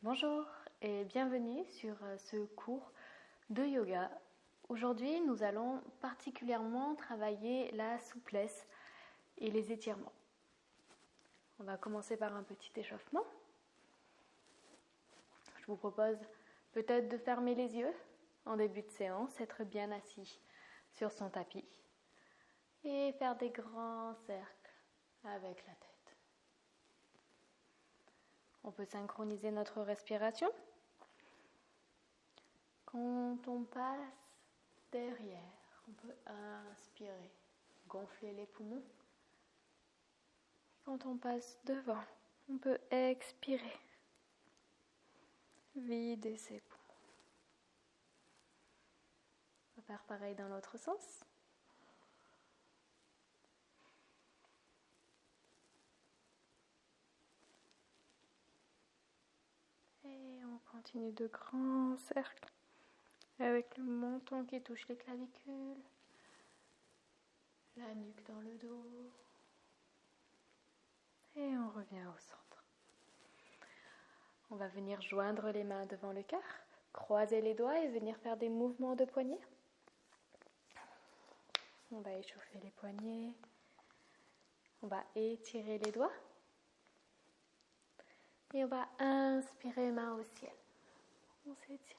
Bonjour et bienvenue sur ce cours de yoga. Aujourd'hui, nous allons particulièrement travailler la souplesse et les étirements. On va commencer par un petit échauffement. Je vous propose peut-être de fermer les yeux en début de séance, être bien assis sur son tapis et faire des grands cercles avec la tête. On peut synchroniser notre respiration. Quand on passe derrière, on peut inspirer, gonfler les poumons. Quand on passe devant, on peut expirer, vider ses poumons. On va faire pareil dans l'autre sens. Et on continue de grands cercles avec le menton qui touche les clavicules, la nuque dans le dos. Et on revient au centre. On va venir joindre les mains devant le cœur, croiser les doigts et venir faire des mouvements de poignets. On va échauffer les poignets. On va étirer les doigts. Et on va inspirer, main au ciel. On s'étire.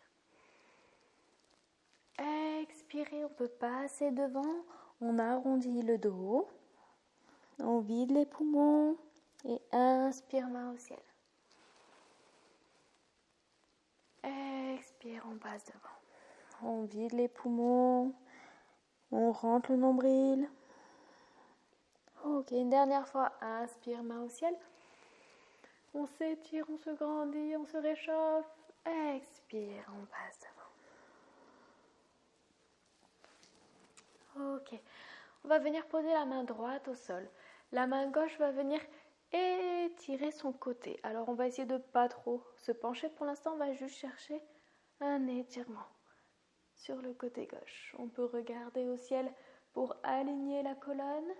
Expirer, on peut passer devant. On arrondit le dos. On vide les poumons. Et inspire, main au ciel. Expire, on passe devant. On vide les poumons. On rentre le nombril. Ok, une dernière fois. Inspire, main au ciel. On s'étire, on se grandit, on se réchauffe. Expire, on passe devant. Ok, on va venir poser la main droite au sol. La main gauche va venir étirer son côté. Alors on va essayer de ne pas trop se pencher. Pour l'instant, on va juste chercher un étirement sur le côté gauche. On peut regarder au ciel pour aligner la colonne.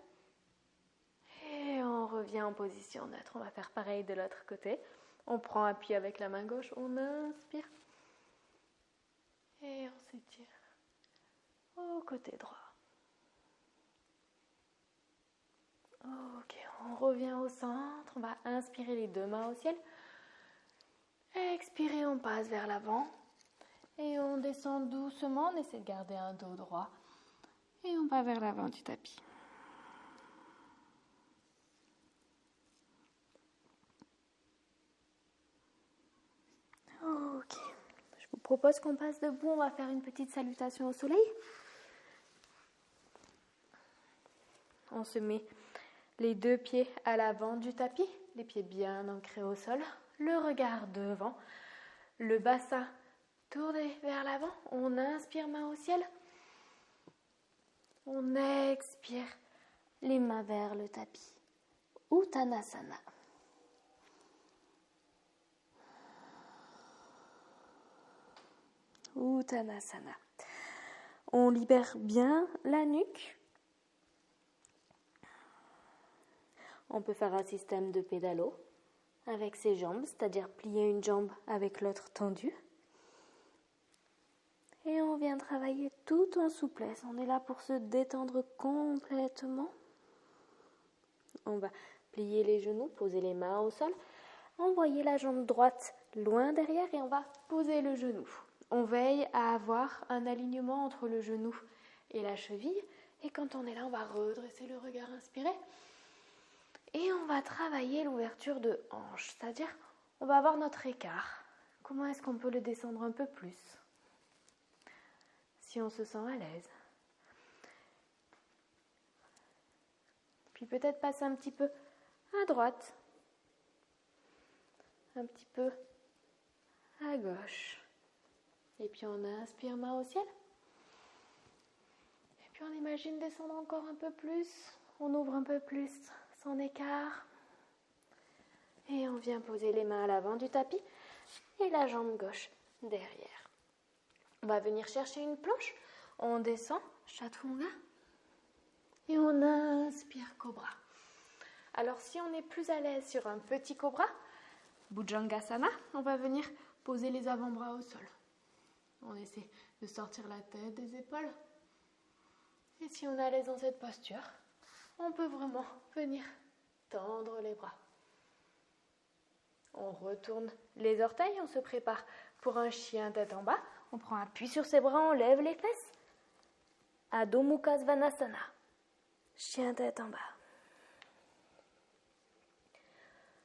Et on revient en position neutre. On va faire pareil de l'autre côté. On prend appui avec la main gauche. On inspire. Et on s'étire au côté droit. Ok, on revient au centre. On va inspirer les deux mains au ciel. Expirer, on passe vers l'avant. Et on descend doucement. On essaie de garder un dos droit. Et on va vers l'avant du tapis. Ok, je vous propose qu'on passe debout. On va faire une petite salutation au soleil. On se met les deux pieds à l'avant du tapis, les pieds bien ancrés au sol, le regard devant, le bassin tourné vers l'avant. On inspire, main au ciel. On expire, les mains vers le tapis. Uttanasana. Uttanasana. On libère bien la nuque. On peut faire un système de pédalo avec ses jambes, c'est-à-dire plier une jambe avec l'autre tendue. Et on vient travailler tout en souplesse. On est là pour se détendre complètement. On va plier les genoux, poser les mains au sol, envoyer la jambe droite loin derrière et on va poser le genou. On veille à avoir un alignement entre le genou et la cheville. Et quand on est là, on va redresser le regard inspiré. Et on va travailler l'ouverture de hanche, c'est-à-dire on va avoir notre écart. Comment est-ce qu'on peut le descendre un peu plus, si on se sent à l'aise. Puis peut-être passer un petit peu à droite, un petit peu à gauche. Et puis on inspire, main au ciel. Et puis on imagine descendre encore un peu plus. On ouvre un peu plus son écart. Et on vient poser les mains à l'avant du tapis et la jambe gauche derrière. On va venir chercher une planche. On descend, chaturanga. Et on inspire, cobra. Alors si on est plus à l'aise sur un petit cobra, Bhujangasana, on va venir poser les avant-bras au sol. On essaie de sortir la tête des épaules. Et si on est à l'aise dans cette posture, on peut vraiment venir tendre les bras. On retourne les orteils, on se prépare pour un chien tête en bas. On prend appui sur ses bras, on lève les fesses. Adho Mukha Svanasana, chien tête en bas.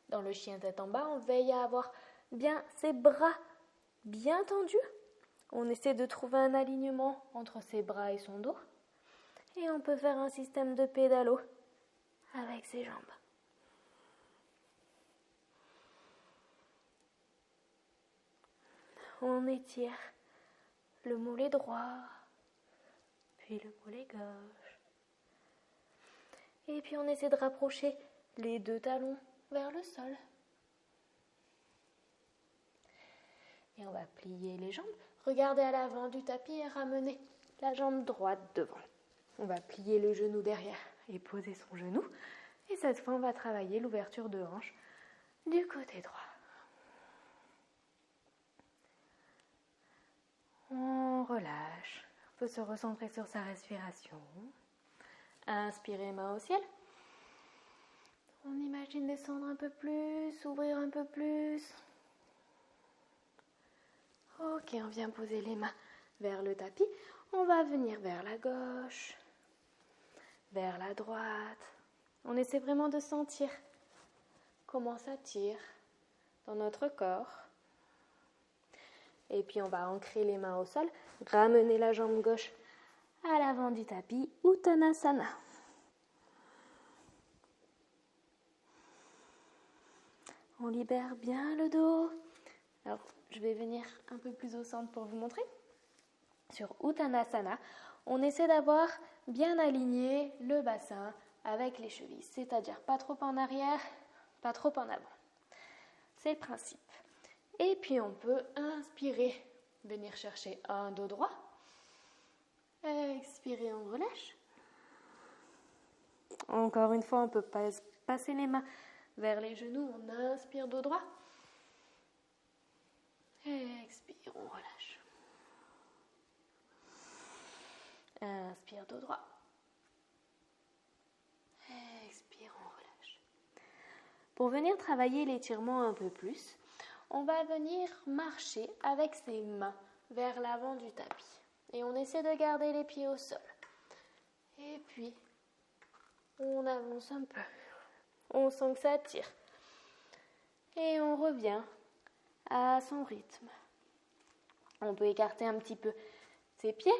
Dans le chien tête en bas, on veille à avoir bien ses bras bien tendus. On essaie de trouver un alignement entre ses bras et son dos. Et on peut faire un système de pédalo avec ses jambes. On étire le mollet droit, puis le mollet gauche. Et puis on essaie de rapprocher les deux talons vers le sol. Et on va plier les jambes, regarder à l'avant du tapis et ramener la jambe droite devant. On va plier le genou derrière et poser son genou. Et cette fois, on va travailler l'ouverture de hanche du côté droit. On relâche. On peut se recentrer sur sa respiration. Inspirez, main au ciel. On imagine descendre un peu plus, ouvrir un peu plus. Ok, on vient poser les mains vers le tapis. On va venir vers la gauche, vers la droite. On essaie vraiment de sentir comment ça tire dans notre corps. Et puis on va ancrer les mains au sol, ramener la jambe gauche à l'avant du tapis, Uttanasana. On libère bien le dos. Alors, je vais venir un peu plus au centre pour vous montrer. Sur Uttanasana, on essaie d'avoir bien aligné le bassin avec les chevilles, c'est-à-dire pas trop en arrière, pas trop en avant. C'est le principe. Et puis on peut inspirer, venir chercher un dos droit. Expirer, on relâche. Encore une fois, on peut passer les mains vers les genoux, on inspire dos droit. Expire, on relâche. Inspire dos droit. Expire, on relâche. Pour venir travailler l'étirement un peu plus, on va venir marcher avec ses mains vers l'avant du tapis. Et on essaie de garder les pieds au sol. Et puis, on avance un peu. On sent que ça tire. Et on revient à son rythme. On peut écarter un petit peu ses pieds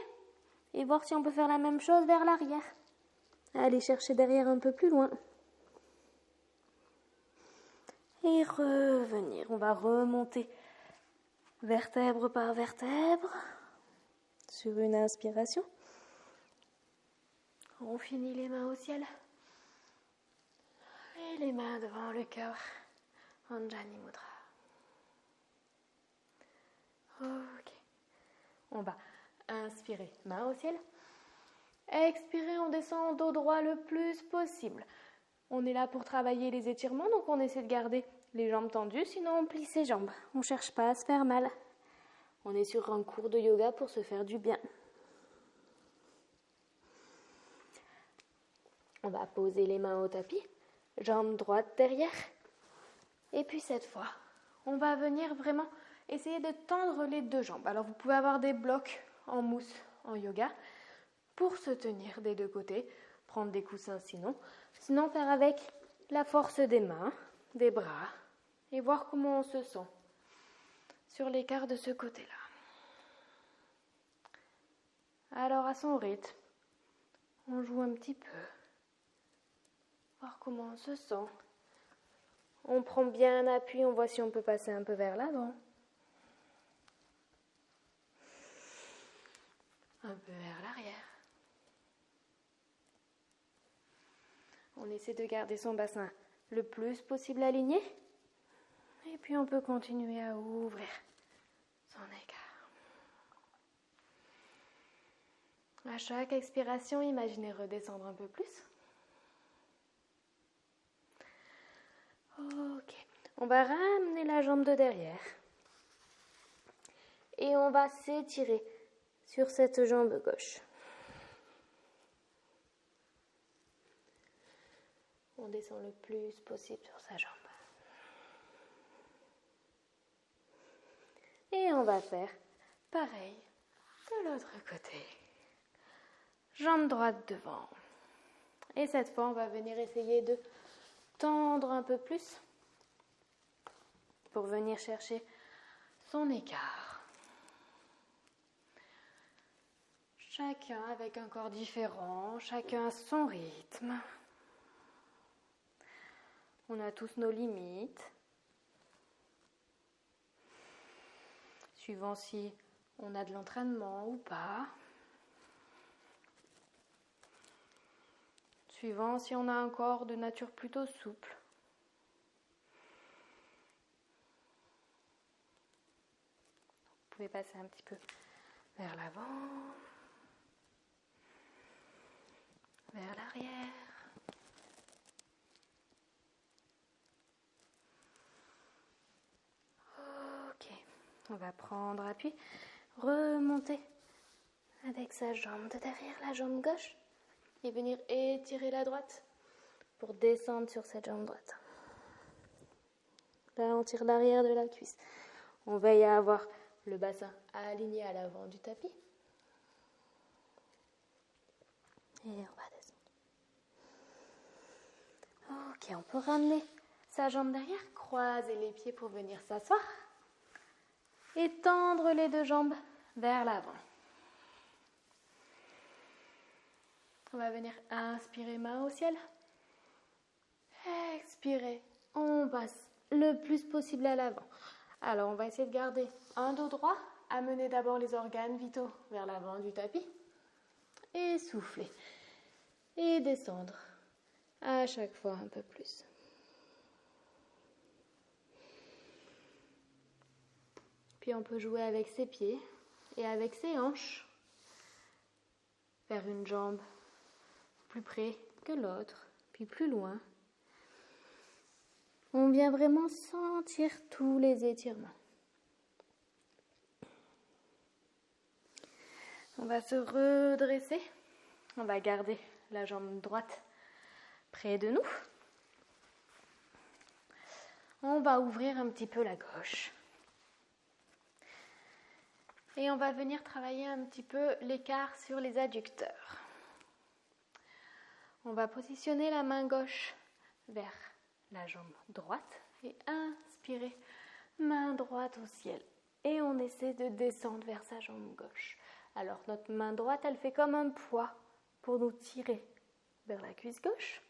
et voir si on peut faire la même chose vers l'arrière. Aller chercher derrière un peu plus loin. Et revenir. On va remonter vertèbre par vertèbre sur une inspiration. On finit les mains au ciel. Et les mains devant le cœur. Anjani Mudra. Ok. On va inspirer, main au ciel. Expirer, on descend dos droit le plus possible. On est là pour travailler les étirements, donc on essaie de garder les jambes tendues, sinon on plie ses jambes. On ne cherche pas à se faire mal. On est sur un cours de yoga pour se faire du bien. On va poser les mains au tapis, jambes droites derrière. Et puis cette fois, on va venir vraiment essayer de tendre les deux jambes. Alors vous pouvez avoir des blocs en mousse en yoga pour se tenir des deux côtés, prendre des coussins sinon faire avec la force des mains, des bras et voir comment on se sent sur l'écart de ce côté-là. Alors à son rythme, on joue un petit peu, voir comment on se sent. On prend bien un appui, on voit si on peut passer un peu vers l'avant. Un peu vers l'arrière. On essaie de garder son bassin le plus possible aligné. Et puis on peut continuer à ouvrir son écart. À chaque expiration, imaginez redescendre un peu plus. Ok. On va ramener la jambe de derrière. Et on va s'étirer sur cette jambe gauche. On descend le plus possible sur sa jambe. Et on va faire pareil de l'autre côté. Jambe droite devant. Et cette fois, on va venir essayer de tendre un peu plus pour venir chercher son écart. Chacun avec un corps différent, chacun à son rythme. On a tous nos limites. Suivant si on a de l'entraînement ou pas. Suivant si on a un corps de nature plutôt souple. Vous pouvez passer un petit peu vers l'avant, vers l'arrière. Ok, on va prendre appui, remonter avec sa jambe de derrière, la jambe gauche, et venir étirer la droite pour descendre sur cette jambe droite. Là, on tire l'arrière de la cuisse. On veille à avoir le bassin aligné à l'avant du tapis. Et on va descendre. Ok, on peut ramener sa jambe derrière, croiser les pieds pour venir s'asseoir. Et tendre les deux jambes vers l'avant. On va venir inspirer, main au ciel. Expirer, on passe le plus possible à l'avant. Alors, on va essayer de garder un dos droit, amener d'abord les organes vitaux vers l'avant du tapis. Et souffler. Et descendre. À chaque fois un peu plus. Puis on peut jouer avec ses pieds et avec ses hanches. Faire une jambe plus près que l'autre, puis plus loin. On vient vraiment sentir tous les étirements. On va se redresser. On va garder la jambe droite près de nous. On va ouvrir un petit peu la gauche. Et on va venir travailler un petit peu l'écart sur les adducteurs. On va positionner la main gauche vers la jambe droite et inspirer, main droite au ciel. Et on essaie de descendre vers sa jambe gauche. Alors notre main droite, elle fait comme un poids pour nous tirer vers la cuisse gauche.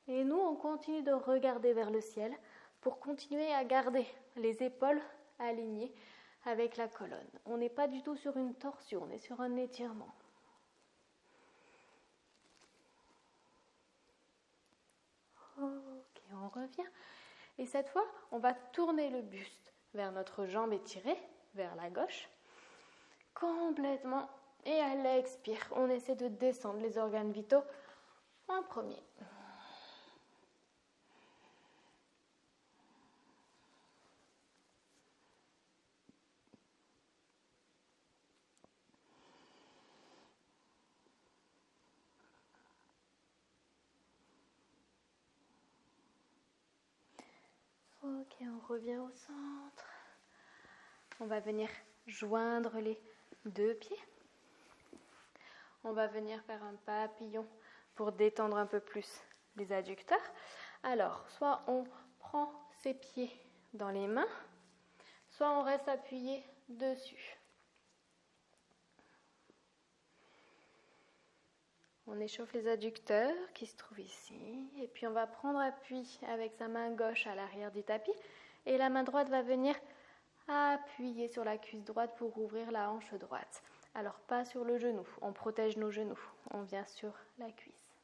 Et nous, on continue de regarder vers le ciel pour continuer à garder les épaules alignées avec la colonne. On n'est pas du tout sur une torsion, on est sur un étirement. Ok, on revient. Et cette fois, on va tourner le buste vers notre jambe étirée, vers la gauche, complètement. Et à l'expire, on essaie de descendre les organes vitaux en premier. Ok, on revient au centre. On va venir joindre les deux pieds. On va venir faire un papillon pour détendre un peu plus les adducteurs. Alors, soit on prend ses pieds dans les mains, soit on reste appuyé dessus. On échauffe les adducteurs qui se trouvent ici. Et puis on va prendre appui avec sa main gauche à l'arrière du tapis. Et la main droite va venir appuyer sur la cuisse droite pour ouvrir la hanche droite. Alors pas sur le genou, on protège nos genoux. On vient sur la cuisse.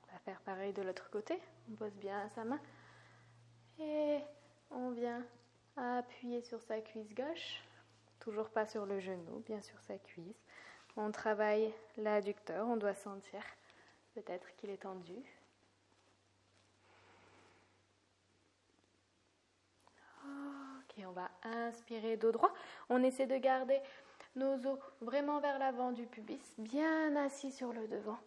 On va faire pareil de l'autre côté. On pose bien sa main. Et on vient appuyer sur sa cuisse gauche. Toujours pas sur le genou, bien sur sa cuisse. On travaille l'adducteur, on doit sentir peut-être qu'il est tendu. Ok, on va inspirer dos droit. On essaie de garder nos os vraiment vers l'avant du pubis, bien assis sur le devant.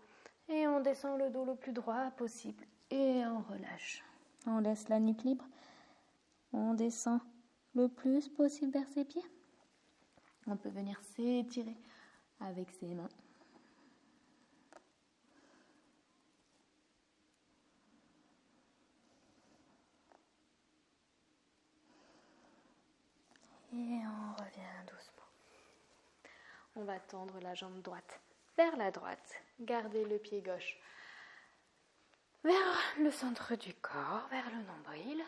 Et on descend le dos le plus droit possible. Et on relâche. On laisse la nuque libre. On descend le plus possible vers ses pieds. On peut venir s'étirer avec ses mains. Et on revient doucement. On va tendre la jambe droite vers la droite. Garder le pied gauche vers le centre du corps, vers le nombril.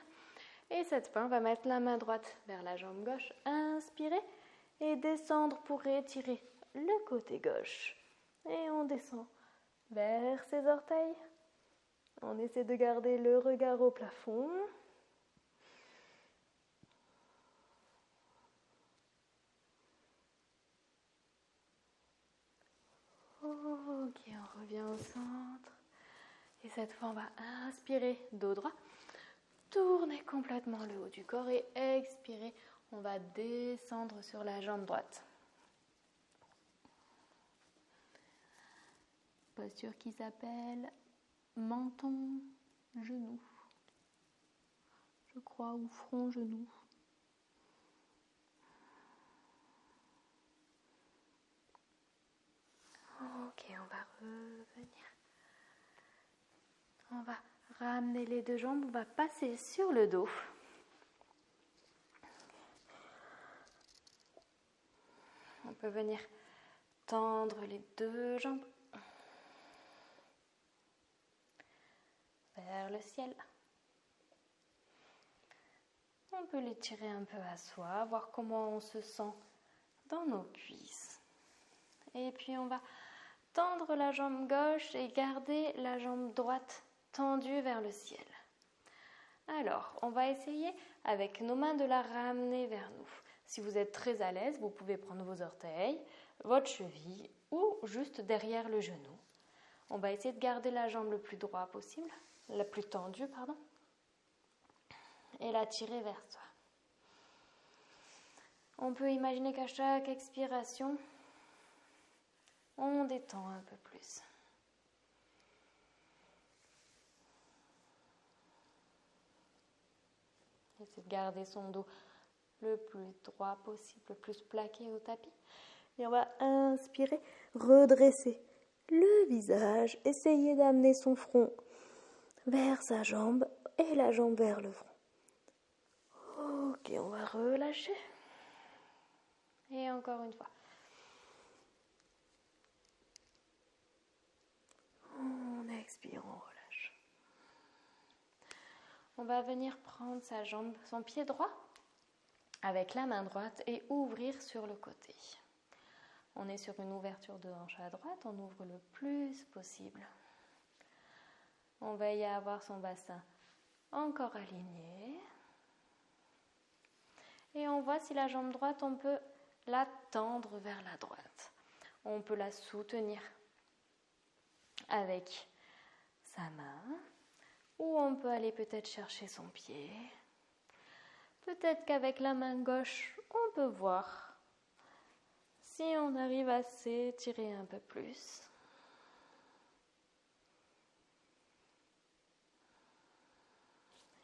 Et cette fois, on va mettre la main droite vers la jambe gauche. Inspirer et descendre pour étirer le côté gauche. Et on descend vers ses orteils. On essaie de garder le regard au plafond. Ok, on revient au centre. Et cette fois, on va inspirer, dos droit. Tourner complètement le haut du corps et expirer. On va descendre sur la jambe droite. Posture qui s'appelle menton-genou. Je crois, ou front-genou. Ok, on va revenir. On va ramener les deux jambes, on va passer sur le dos. On peut venir tendre les deux jambes vers le ciel. On peut les tirer un peu à soi, voir comment on se sent dans nos cuisses. Et puis on va tendre la jambe gauche et garder la jambe droite tendue vers le ciel. Alors, on va essayer avec nos mains de la ramener vers nous. Si vous êtes très à l'aise, vous pouvez prendre vos orteils, votre cheville ou juste derrière le genou. On va essayer de garder la jambe le plus droit possible, la plus tendue, pardon, et la tirer vers soi. On peut imaginer qu'à chaque expiration, on détend un peu plus. Essayez de garder son dos le plus droit possible, le plus plaqué au tapis. Et on va inspirer, redresser le visage, essayer d'amener son front vers sa jambe et la jambe vers le front. Ok, on va relâcher. Et encore une fois. On expire, on relâche. On va venir prendre sa jambe, son pied droit avec la main droite et ouvrir sur le côté. On est sur une ouverture de hanche à droite, on ouvre le plus possible. On veille à avoir son bassin encore aligné. Et on voit si la jambe droite, on peut la tendre vers la droite. On peut la soutenir avec sa main, ou on peut aller peut-être chercher son pied. Peut-être qu'avec la main gauche, on peut voir si on arrive à s'étirer un peu plus.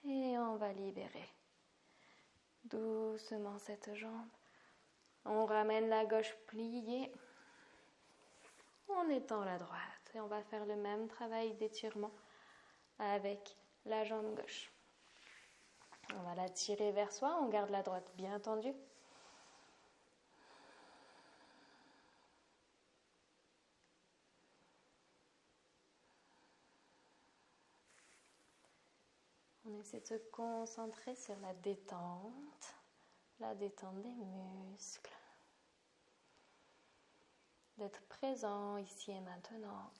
Et on va libérer doucement cette jambe. On ramène la gauche pliée. On étend la droite. Et on va faire le même travail d'étirement avec la jambe gauche. On va la tirer vers soi. On garde la droite bien tendue. On essaie de se concentrer sur la détente des muscles, d'être présent ici et maintenant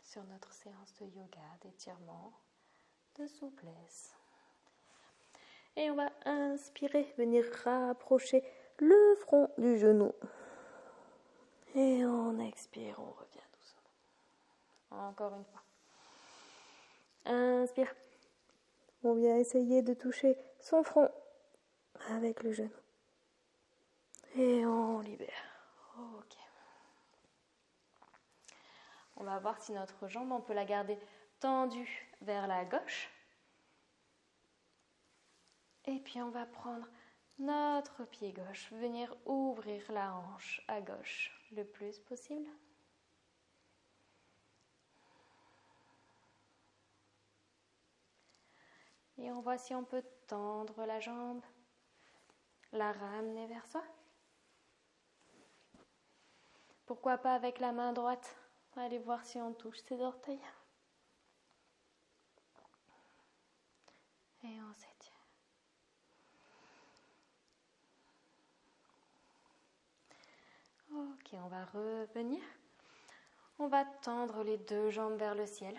sur notre séance de yoga, d'étirement, de souplesse. Et on va inspirer, venir rapprocher le front du genou. Et on expire, on revient doucement. Encore une fois. Inspire. On vient essayer de toucher son front avec le genou. Et on libère. Ok. On va voir si notre jambe, on peut la garder tendue vers la gauche. Et puis on va prendre notre pied gauche, venir ouvrir la hanche à gauche le plus possible. Et on voit si on peut tendre la jambe, la ramener vers soi. Pourquoi pas avec la main droite? Allez voir si on touche ses orteils. Et on s'étire. Ok, on va revenir. On va tendre les deux jambes vers le ciel.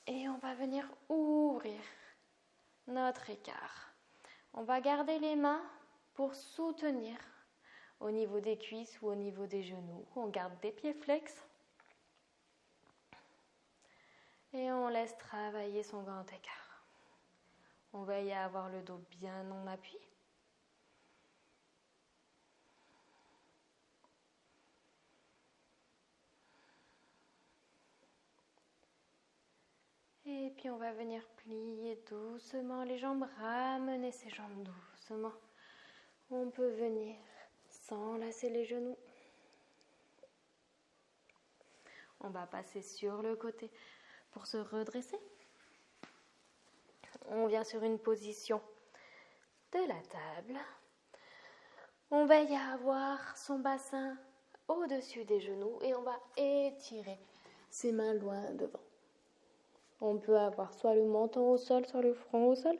Et on va venir ouvrir notre écart. On va garder les mains pour soutenir au niveau des cuisses ou au niveau des genoux. On garde des pieds flex. Et on laisse travailler son grand écart. On va y avoir le dos bien en appui. Et puis on va venir plier doucement les jambes, ramener ses jambes doucement. On peut venir s'enlacer les genoux. On va passer sur le côté pour se redresser. On vient sur une position de la table. On va y avoir son bassin au-dessus des genoux et on va étirer ses mains loin devant. On peut avoir soit le menton au sol, soit le front au sol.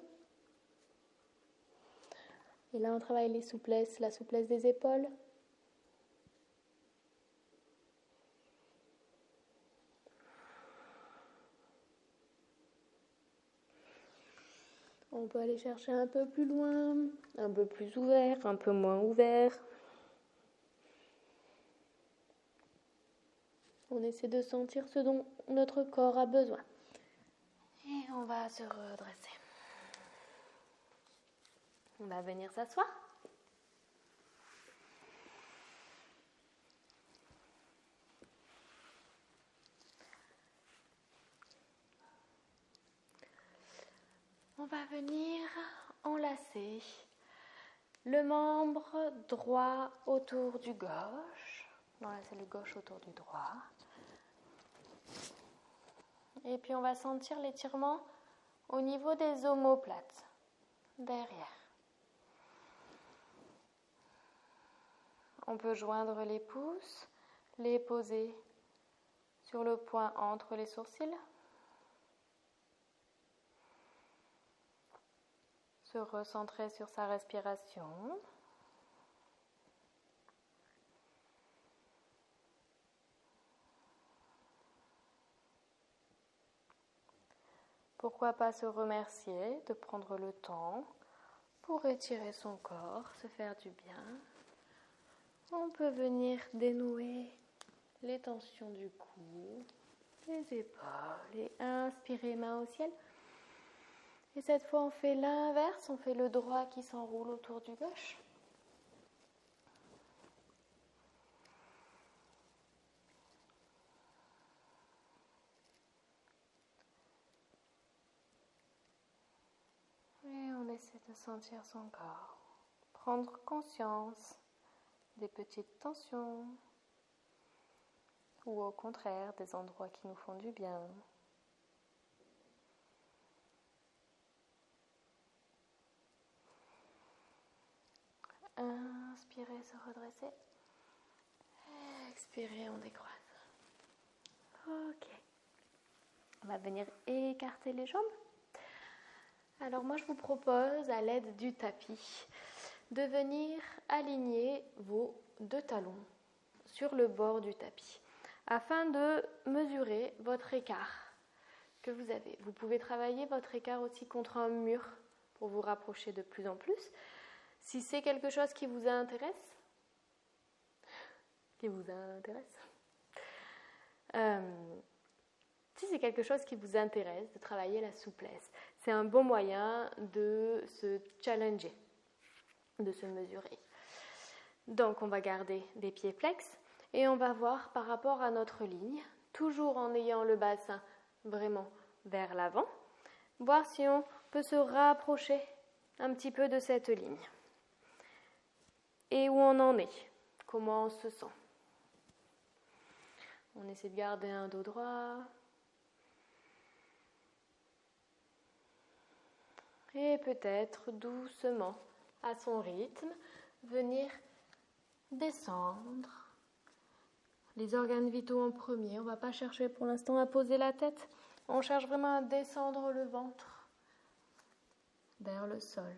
Et là, on travaille les souplesses, la souplesse des épaules. On peut aller chercher un peu plus loin, un peu plus ouvert, un peu moins ouvert. On essaie de sentir ce dont notre corps a besoin. Et on va se redresser. On va venir s'asseoir. On va venir enlacer le membre droit autour du gauche. Enlacer le gauche autour du droit. Et puis on va sentir l'étirement au niveau des omoplates, derrière. On peut joindre les pouces, les poser sur le point entre les sourcils. Se recentrer sur sa respiration. Pourquoi pas se remercier de prendre le temps pour étirer son corps, se faire du bien. On peut venir dénouer les tensions du cou, les épaules et inspirer main au ciel. Et cette fois, on fait l'inverse, on fait le droit qui s'enroule autour du gauche. Et on essaie de sentir son corps, prendre conscience des petites tensions ou au contraire des endroits qui nous font du bien. Inspirez, se redresser. Expirez, on décroise. Ok. On va venir écarter les jambes. Alors moi je vous propose à l'aide du tapis de venir aligner vos deux talons sur le bord du tapis afin de mesurer votre écart que vous avez. Vous pouvez travailler votre écart aussi contre un mur pour vous rapprocher de plus en plus. Si c'est quelque chose qui vous intéresse, qui vous intéresse. Si c'est quelque chose qui vous intéresse, de travailler la souplesse, c'est un bon moyen de se challenger, de se mesurer. Donc on va garder des pieds flex et on va voir par rapport à notre ligne, toujours en ayant le bassin vraiment vers l'avant, voir si on peut se rapprocher un petit peu de cette ligne. Et où on en est, comment on se sent. On essaie de garder un dos droit. Et peut-être doucement, à son rythme, venir descendre. Les organes vitaux en premier. On ne va pas chercher pour l'instant à poser la tête. On cherche vraiment à descendre le ventre vers le sol.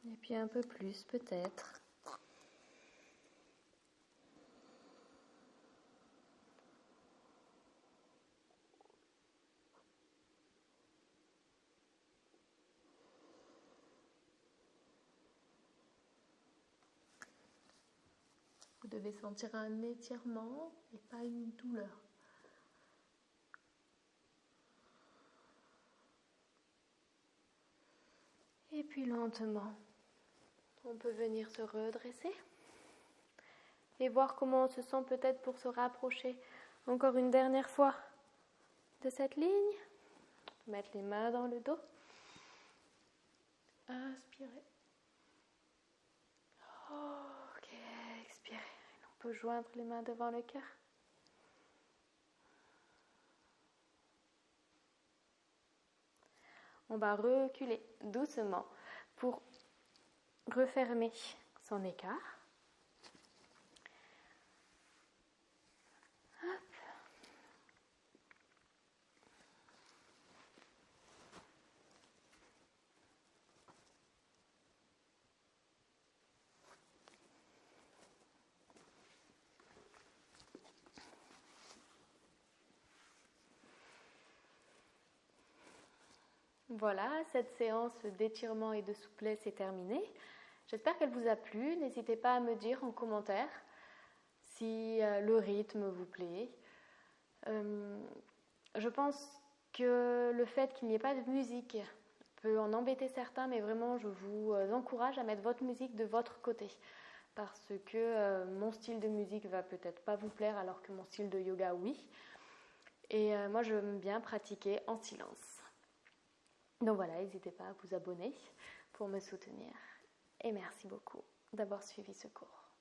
Et puis un peu plus peut-être. Vous devez sentir un étirement et pas une douleur. Et puis lentement, on peut venir se redresser et voir comment on se sent peut-être pour se rapprocher encore une dernière fois de cette ligne. Mettre les mains dans le dos. Inspirez. Ok, expirez. On peut joindre les mains devant le cœur. On va reculer doucement pour refermer son écart. Hop. Voilà, cette séance d'étirement et de souplesse est terminée. J'espère qu'elle vous a plu. N'hésitez pas à me dire en commentaire si le rythme vous plaît. Je pense que le fait qu'il n'y ait pas de musique peut en embêter certains, mais vraiment je vous encourage à mettre votre musique de votre côté parce que mon style de musique va peut-être pas vous plaire alors que mon style de yoga oui. Et moi j'aime bien pratiquer en silence. Donc voilà, n'hésitez pas à vous abonner pour me soutenir. Et merci beaucoup d'avoir suivi ce cours.